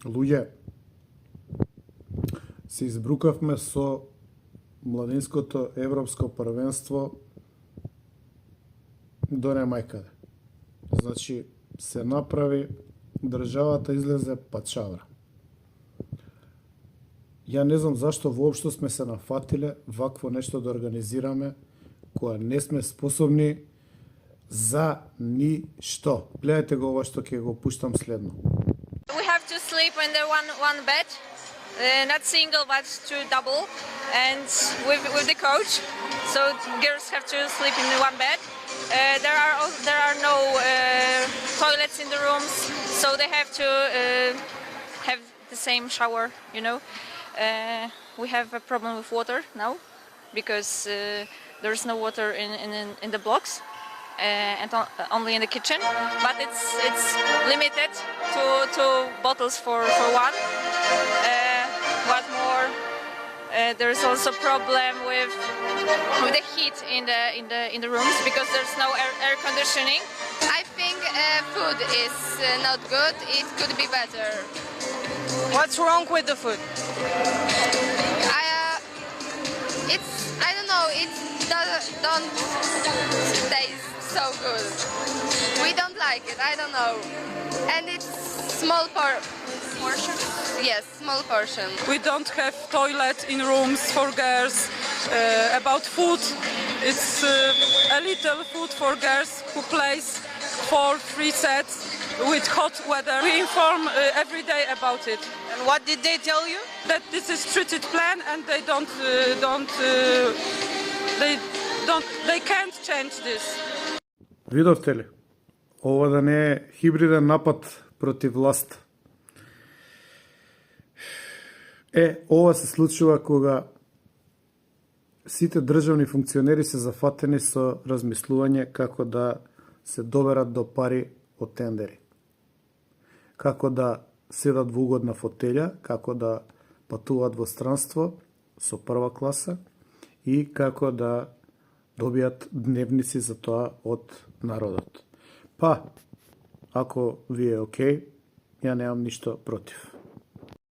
Луѓе, се избрукавме со младинското европско првенство до немајкаде. Значи, се направи, државата излезе пачавра. Ја не знам зашто воопшто сме се нафатиле вакво нешто да организираме, која не сме способни за ништо. Гледајте го ова што ќе го пуштам следно. We have to sleep in the one bed, not single but two double, and with the coach. So girls have to sleep in the one bed. There are no toilets in the rooms, so they have to have the same shower. You know, we have a problem with water now because there's no water in the blocks. And only in the kitchen, but it's limited to bottles for one. What more? There's also problem with the heat in the rooms because there's no air conditioning. I think food is not good. It could be better. What's wrong with the food? I don't know. It don't taste so good. We don't like it. I don't know. And it's small portion. Yes, small portion. We don't have toilet in rooms for girls. About food, it's a little food for girls who plays 4-3 sets with hot weather. We inform every day about it. And what did they tell you? That this is treated plan and they can't change this. Видовте ли? Ова да не е хибриден напад против власт. Ова се случува кога сите државни функционери се зафатени со размислување како да се доберат до пари од тендери. Како да седат во угодна фотелја, како да патуваат во странство со прва класа и како да добијат дневници за тоа од народот. Па, ако ви е окей, ја немам ништо против.